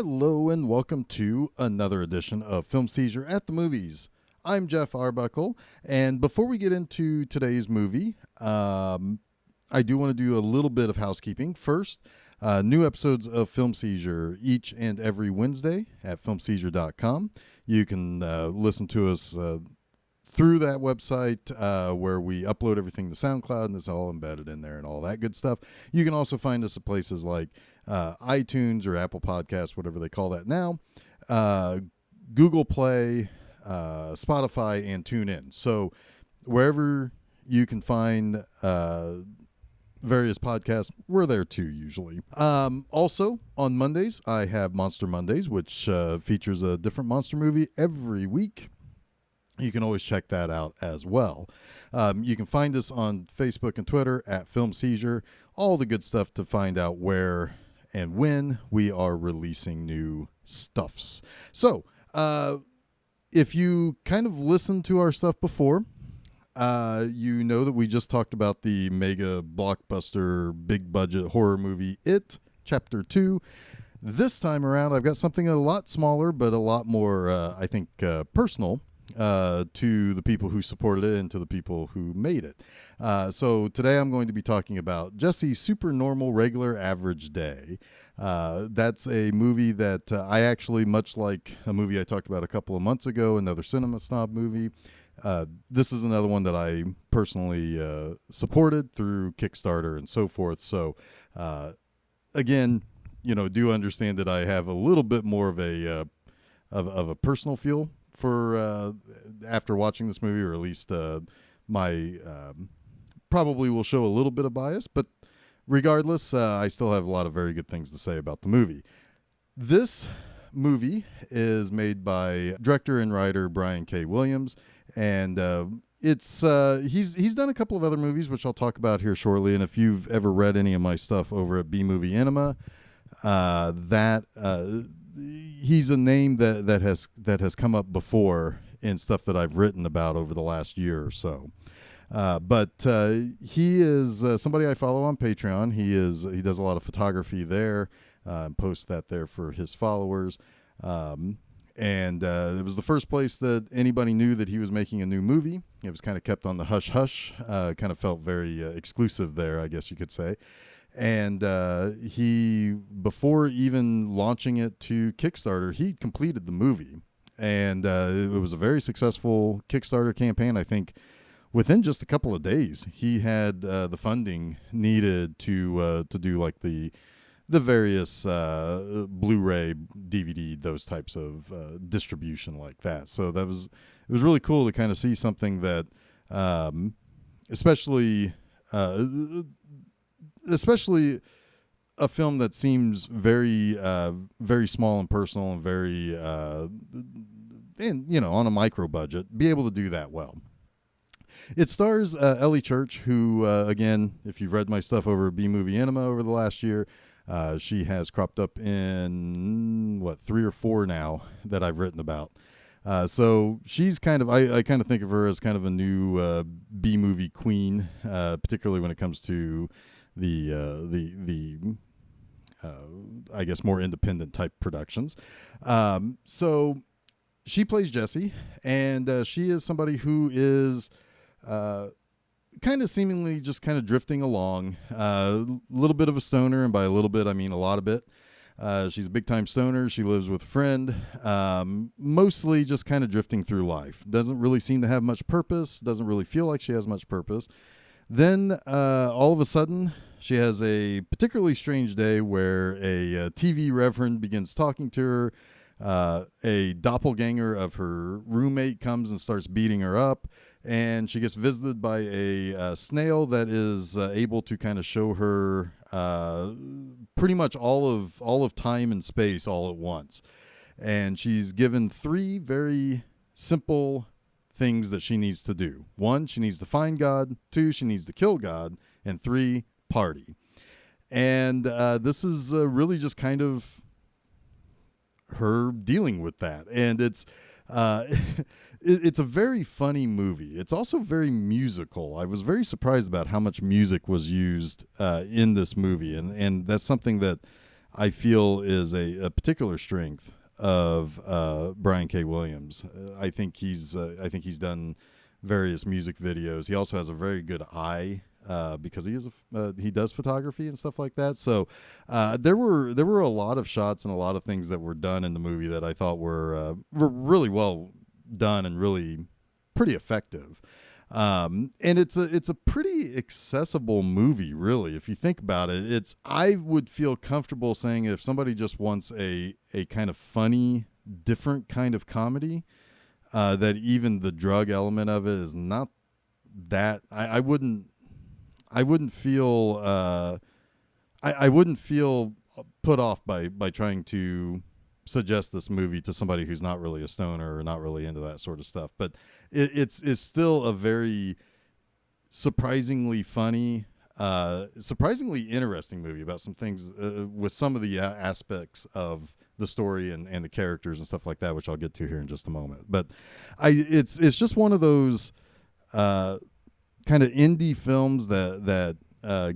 Hello and welcome to another edition of Film Seizure at the Movies. I'm Geoff Arbuckle, and before we get into today's movie, I do want to do a little bit of housekeeping. First, new episodes of Film Seizure each and every Wednesday at filmseizure.com. You can listen to us through that website where we upload everything to SoundCloud, and it's all embedded in there and all that good stuff. You can also find us at places like iTunes or Apple Podcasts, whatever they call that now, Google Play, Spotify, and TuneIn. So wherever you can find various podcasts, we're there too usually. Also, on Mondays, I have Monster Mondays, which features a different monster movie every week. You can always check that out as well. You can find us on Facebook and Twitter at Film Seizure. All the good stuff to find out where and when we are releasing new stuffs. So, if you kind of listened to our stuff before, you know that we just talked about the mega blockbuster, big budget horror movie, It, Chapter 2. This time around, I've got something a lot smaller, but a lot more, I think, personal to the people who supported it and to the people who made it. So today I'm going to be talking about Jessie's Super Normal Regular Average Day. That's a movie that I actually, much like a movie I talked about a couple of months ago, another Cinema Snob movie, this is another one that I personally supported through Kickstarter and so forth. So again, do understand that I have a little bit more of a personal feel for after watching this movie, or at least my probably will show a little bit of bias, but regardless, I still have a lot of very good things to say about the movie. This movie is made by director and writer Brian K. Williams, and it's he's done a couple of other movies, which I'll talk about here shortly. And if you've ever read any of my stuff over at B Movie Enema, he's a name that has come up before in stuff that I've written about over the last year or so. But he is somebody I follow on Patreon. He does a lot of photography there, and posts that there for his followers. And it was the first place that anybody knew that he was making a new movie. It was kind of kept on the hush hush. Kind of felt very exclusive there, I guess you could say. And he, before even launching it to Kickstarter, he completed the movie. And it was a very successful Kickstarter campaign. I think within just a couple of days, he had the funding needed to do like the various Blu-ray, DVD, those types of distribution like that. So it was really cool to kind of see something that, especially a film that seems very, very small and personal and very, on a micro budget, be able to do that well. It stars Ellie Church, who, again, if you've read my stuff over at B Movie Enema over the last year, she has cropped up in, 3 or 4 now that I've written about. So she's kind of, I kind of think of her as kind of a new B-movie queen, particularly when it comes to the I guess more independent type productions. So she plays Jessie, and she is somebody who is kind of seemingly just kind of drifting along, a little bit of a stoner, and by a little bit I mean a lot of it. She's a big-time stoner. She lives with a friend, mostly just kind of drifting through life. Doesn't really seem to have much purpose, doesn't really feel like she has much purpose. Then all of a sudden, she has a particularly strange day where a TV reverend begins talking to her. A doppelganger of her roommate comes and starts beating her up, and she gets visited by a snail that is able to kind of show her pretty much all of time and space all at once. And she's given 3 very simple things that she needs to do. 1, she needs to find God. 2, she needs to kill God. And 3, party. And this is really just kind of her dealing with that. And it's it's a very funny movie. It's also very musical. I was very surprised about how much music was used in this movie. And that's something that I feel is a particular strength of Brian K. Williams. I think he's done various music videos. He also has a very good eye because he does photography and stuff like that. So there were a lot of shots and a lot of things that were done in the movie that I thought were really well done and really pretty effective. And it's a pretty accessible movie, really. If you think about it, I would feel comfortable saying if somebody just wants a kind of funny, different kind of comedy, that even the drug element of it is not that. I wouldn't feel I wouldn't feel put off by trying to suggest this movie to somebody who's not really a stoner or not really into that sort of stuff. But it's still a very surprisingly funny, surprisingly interesting movie about some things with some of the aspects of the story and the characters and stuff like that, which I'll get to here in just a moment. But it's just one of those kind of indie films that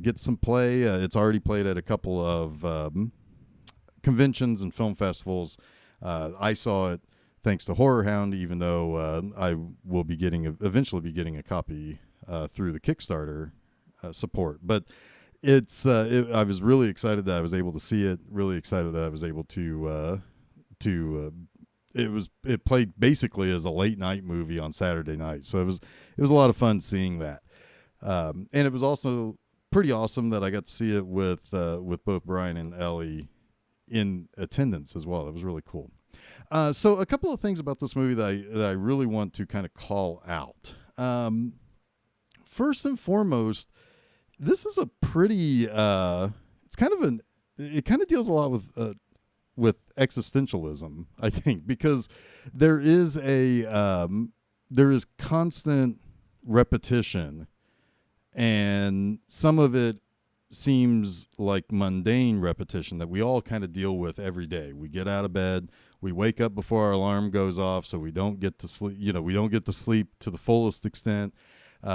gets some play. It's already played at a couple of conventions and film festivals. I saw it thanks to Horror Hound, even though I will be eventually be getting a copy through the Kickstarter support. But I was really excited that I was able to see it. Really excited that I was able to it played basically as a late night movie on Saturday night. So it was a lot of fun seeing that. And it was also pretty awesome that I got to see it with both Brian and Ellie in attendance as well. It was really cool. So a couple of things about this movie that I really want to kind of call out. First and foremost, this is a pretty it kind of deals a lot with existentialism, I think, because there is constant repetition, and some of it seems like mundane repetition that we all kind of deal with every day. We get out of bed, we wake up before our alarm goes off, so we don't get to sleep. We don't get to sleep to the fullest extent.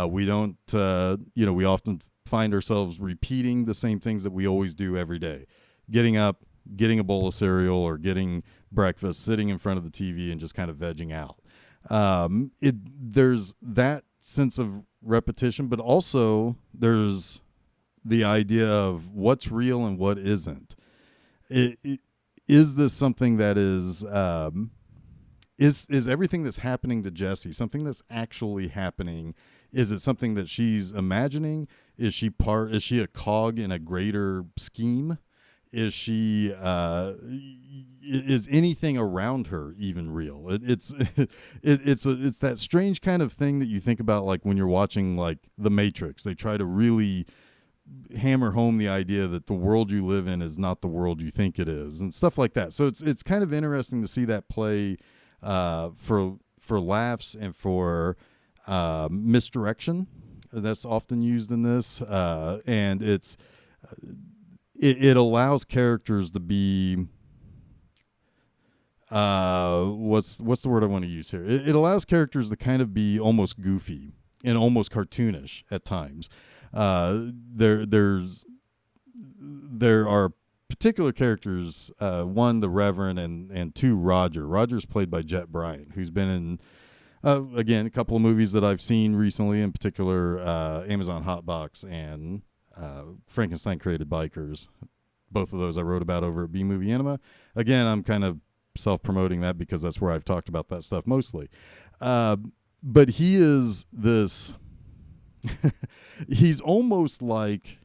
We don't. We often find ourselves repeating the same things that we always do every day: getting up, getting a bowl of cereal or getting breakfast, sitting in front of the TV, and just kind of vegging out. There's that sense of repetition, but also there's the idea of what's real and what isn't. Is this something that is everything that's happening to Jessie something that's actually happening? Is it something that she's imagining? Is she a cog in a greater scheme? Is she is anything around her even real? It's that strange kind of thing that you think about, like when you're watching like The Matrix. They try to really hammer home the idea that the world you live in is not the world you think it is, and stuff like that. So it's kind of interesting to see that play for laughs and for misdirection. That's often used in this, and it allows characters to be what's the word I want to use here? It allows characters to kind of be almost goofy and almost cartoonish at times. There are particular characters, one, the Reverend, and two, Roger. Roger's played by Jet Bryant, who's been in, again, a couple of movies that I've seen recently, in particular Amazon Hotbox and Frankenstein Created Bikers. Both of those I wrote about over at B Movie Anima. Again, I'm kind of self-promoting that because that's where I've talked about that stuff mostly. But he is this... he's almost like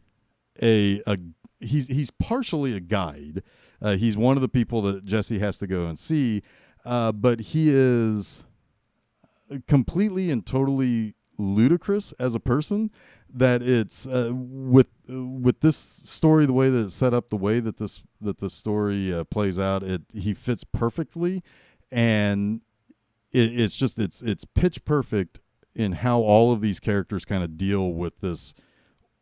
he's partially a guide. He's one of the people that Jessie has to go and see, but he is completely and totally ludicrous as a person. That it's with this story, the way that it's set up, the way that this story plays out, he fits perfectly, and it's pitch perfect in how all of these characters kind of deal with this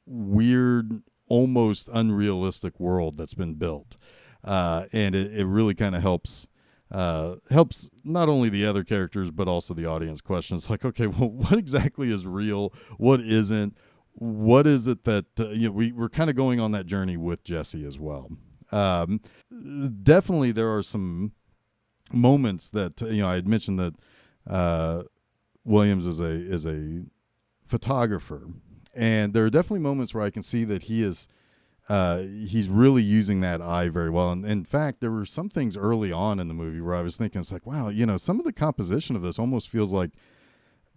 weird, almost unrealistic world that's been built. And it really kind of helps not only the other characters, but also the audience question. It's like, okay, well, what exactly is real? What isn't? What is it that, we're kind of going on that journey with Jessie as well. Definitely there are some moments that I had mentioned that Williams is a photographer, and there are definitely moments where I can see that he's really using that eye very well. And in fact, there were some things early on in the movie where I was thinking, it's like, wow, some of the composition of this almost feels like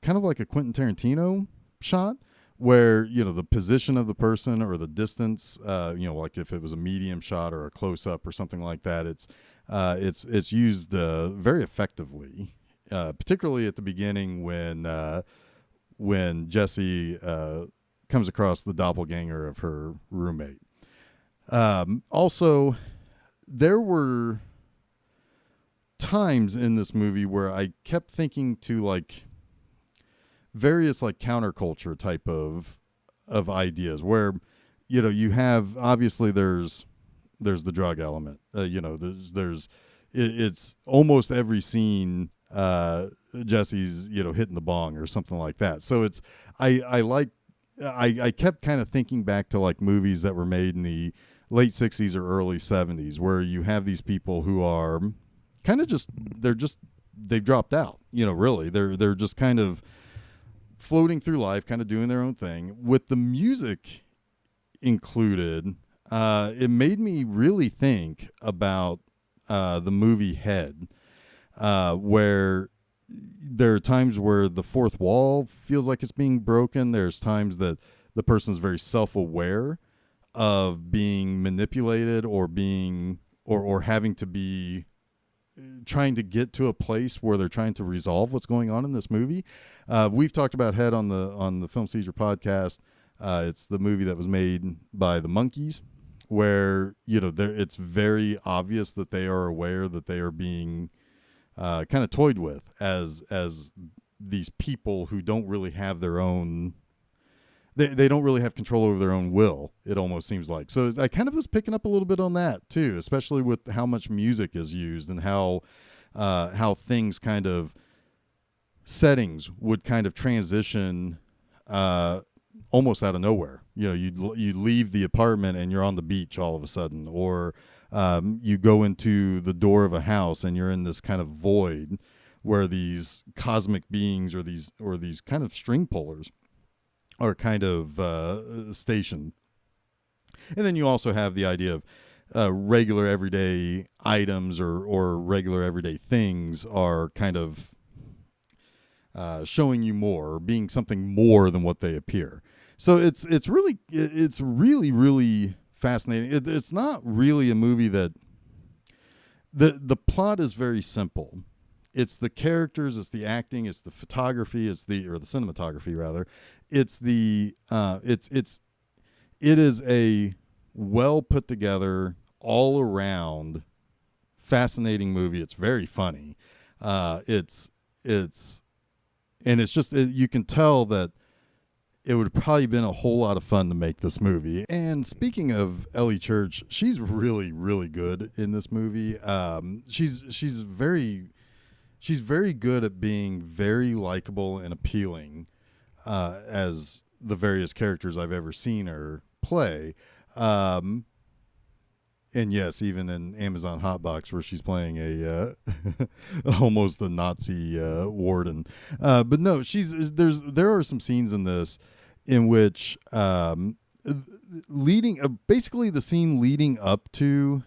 kind of like a Quentin Tarantino shot, where the position of the person or the distance, like if it was a medium shot or a close up or something like that, it's used very effectively, particularly at the beginning when Jessie comes across the doppelganger of her roommate. Also, there were times in this movie where I kept thinking to like various like counterculture type of ideas where you have, obviously there's the drug element, it's almost every scene Jesse's hitting the bong or something like that. So it's I kept kind of thinking back to like movies that were made in the late 60s or early 70s where you have these people who are kind of they've dropped out, really they're just kind of floating through life, kind of doing their own thing. With the music included, it made me really think about the movie Head, where there are times where the fourth wall feels like it's being broken. There's times that the person's very self-aware of being manipulated or being or having to be trying to get to a place where they're trying to resolve what's going on in this movie. We've talked about Head on the Film Seizure podcast. It's the movie that was made by the Monkees, where it's very obvious that they are aware that they are being kind of toyed with as these people who don't really have their own. They don't really have control over their own will, it almost seems like. So I kind of was picking up a little bit on that too, especially with how much music is used and how things kind of settings would kind of transition almost out of nowhere. You leave the apartment and you're on the beach all of a sudden, or you go into the door of a house and you're in this kind of void where these cosmic beings or these kind of string pullers are kind of stationed. And then you also have the idea of regular everyday items or regular everyday things are kind of showing you more, or being something more than what they appear. So it's really, really fascinating. It's not really a movie that the plot is very simple. It's the characters, it's the acting, it's the photography, or the cinematography rather. It is a well put together, all around fascinating movie. It's very funny. You can tell that it would have probably been a whole lot of fun to make this movie. And speaking of Ellie Church, she's really, really good in this movie. She's very good at being very likable and appealing, as the various characters I've ever seen her play. And yes, even in Amazon Hotbox, where she's playing a almost a Nazi warden. But no, there are some scenes in this in which basically the scene leading up to,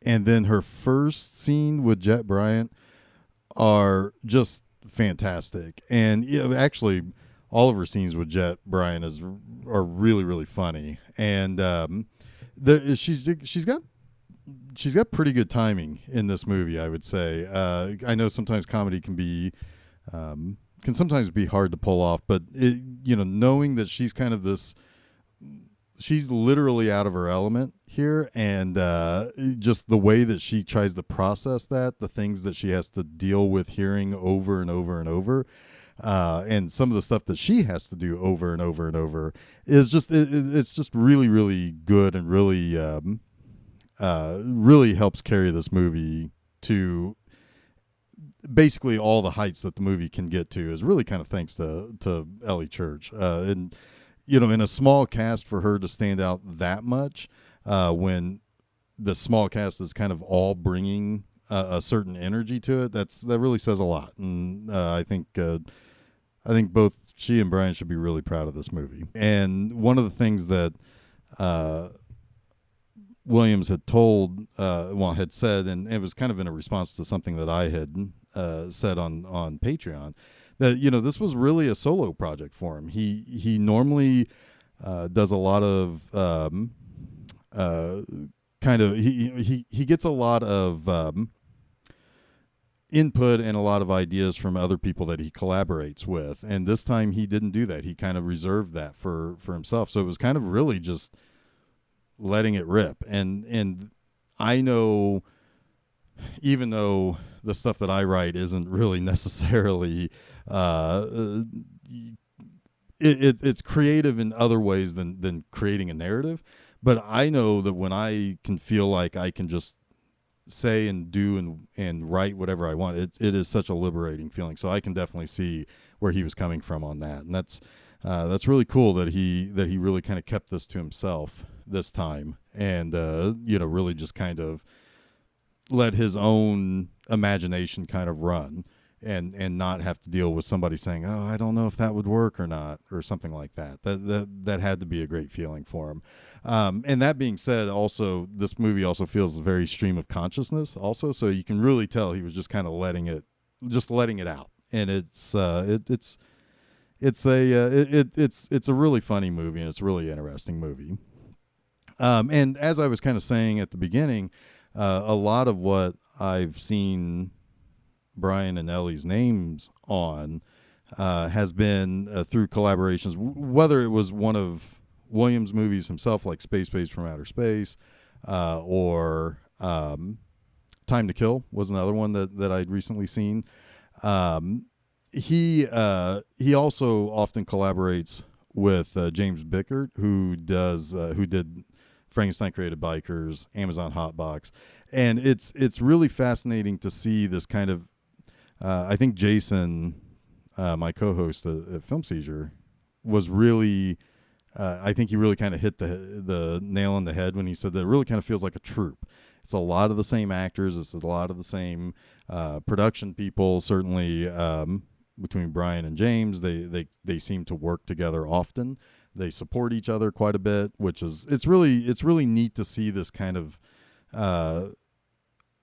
and then her first scene with Jet Bryant are just fantastic. And actually all of her scenes with Jet Bryant are really, really funny. And she's got pretty good timing in this movie, I would say. I know sometimes comedy can sometimes be hard to pull off, but knowing that she's kind of she's literally out of her element here, and just the way that she tries to process the things that she has to deal with hearing over and over and over, and some of the stuff that she has to do over and over and over is just it's just really, really good, and really really helps carry this movie to basically all the heights that the movie can get to, is really kind of thanks to Ellie Church. And in a small cast, for her to stand out that much, when the small cast is kind of all bringing a certain energy to it. That really says a lot, and I think both she and Brian should be really proud of this movie. And one of the things that Williams had had said, and it was kind of in a response to something that I had said on Patreon, that this was really a solo project for him. He normally does a lot of he gets a lot of input and a lot of ideas from other people that he collaborates with, and this time he didn't do that. He kind of reserved that for himself, so it was kind of really just letting it rip. And I know, even though the stuff that I write isn't really necessarily it's creative in other ways than creating a narrative, but I know that when I can feel like I can just say and do and write whatever I want, it is such a liberating feeling. So I can definitely see where he was coming from on that, and that's really cool that he really kind of kept this to himself this time, and really just kind of let his own imagination kind of run, and not have to deal with somebody saying, "Oh, I don't know if that would work or not," or something like that. That had to be a great feeling for him. And that being said, also this movie also feels very stream of consciousness. Also, so you can really tell he was just kind of letting it out, and it's a really funny movie, and it's a really interesting movie. And as I was kind of saying at the beginning, a lot of what I've seen Brian and Ellie's names on has been through collaborations, whether it was one of Williams' movies himself, like Space Base from Outer Space, or Time to Kill was another one that I'd recently seen. He also often collaborates with James Bickert, who did Frankenstein Created Bikers, Amazon Hotbox, and it's really fascinating to see this kind of. I think Jason, my co-host at Film Seizure, was really. I think he really kind of hit the nail on the head when he said that it really kind of feels like a troupe. It's a lot of the same actors. It's a lot of the same production people. Certainly between Brian and James, they seem to work together often. They support each other quite a bit, which is it's really neat to see this kind of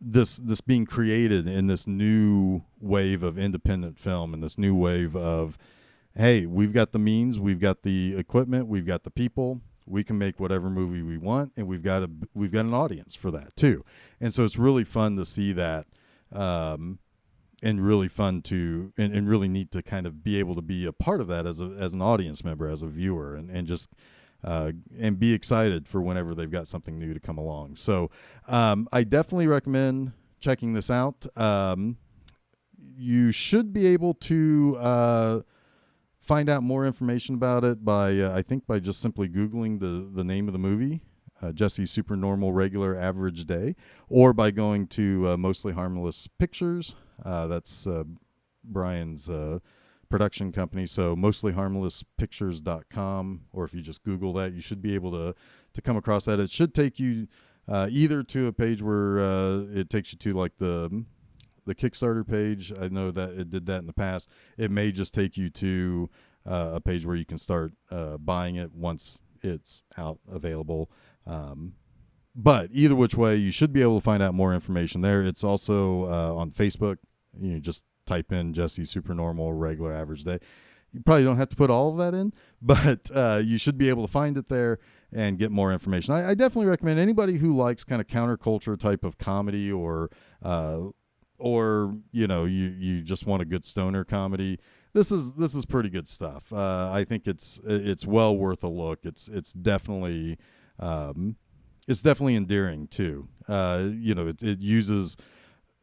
this being created in this new wave of independent film, and this new wave of, hey, we've got the means, we've got the equipment, we've got the people, we can make whatever movie we want, and we've got an audience for that too. And so it's really fun to see that, and really fun to and really neat to kind of be able to be a part of that as an audience member, as a viewer, and just and be excited for whenever they've got something new to come along. So I definitely recommend checking this out. You should be able to find out more information about it by just simply Googling the name of the movie, Jesse's Supernormal Regular Average Day, or by going to Mostly Harmless Pictures. That's Brian's production company. So mostlyharmlesspictures.com, or if you just Google that, you should be able to come across that. It should take you either to a page where it takes you to like the Kickstarter page. I know that it did that in the past. It may just take you to a page where you can start buying it once it's out available. But either which way, you should be able to find out more information there. It's also on Facebook. You just type in Jesse's Supernormal Regular Average Day. You probably don't have to put all of that in, but you should be able to find it there and get more information. I definitely recommend anybody who likes kind of counterculture type of comedy, or you just want a good stoner comedy. This is pretty good stuff. I think it's well worth a look. It's definitely endearing too. It uses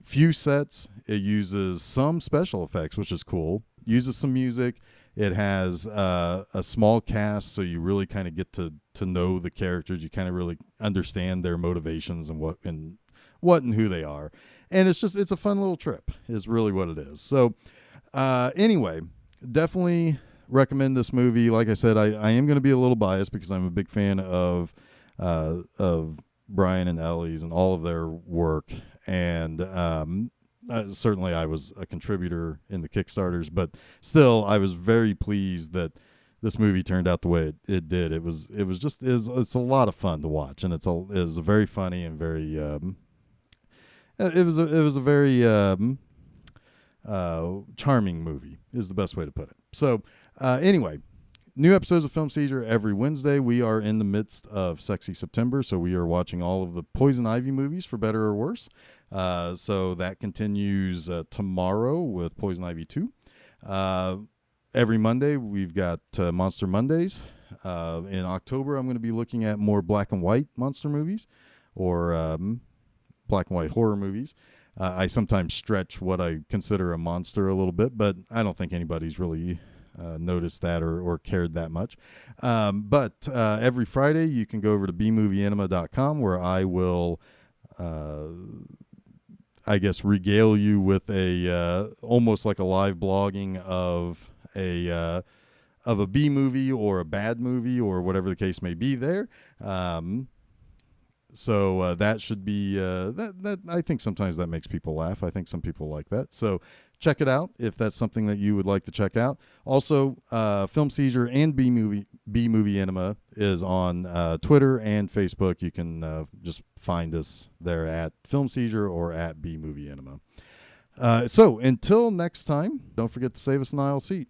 few sets. It uses some special effects, which is cool. Uses some music. It has a small cast, so you really kind of get to know the characters. You kind of really understand their motivations and what and who they are. And it's a fun little trip is really what it is. So anyway, definitely recommend this movie. Like I said, I am going to be a little biased because I'm a big fan of Brian and Ellie's and all of their work. And certainly I was a contributor in the Kickstarters, but still I was very pleased that this movie turned out the way it did. It's a lot of fun to watch, and it was a very funny and very it was a very charming movie is the best way to put it. So anyway, new episodes of Film Seizure every Wednesday. We are in the midst of Sexy September, so we are watching all of the Poison Ivy movies, for better or worse. So that continues tomorrow with Poison Ivy 2. Every Monday, we've got Monster Mondays. In October, I'm going to be looking at more black and white monster movies, or black and white horror movies. I sometimes stretch what I consider a monster a little bit, but I don't think anybody's really noticed that or cared that much. But every Friday, you can go over to bmovieenema.com, where I will, I guess, regale you with a almost like a live blogging of a B movie or a bad movie or whatever the case may be there. So that should be that I think sometimes that makes people laugh. I think some people like that. So check it out if that's something that you would like to check out. Also, Film Seizure and B Movie Enema is on Twitter and Facebook. You can just find us there at Film Seizure or at B Movie Enema. So until next time, don't forget to save us an aisle seat.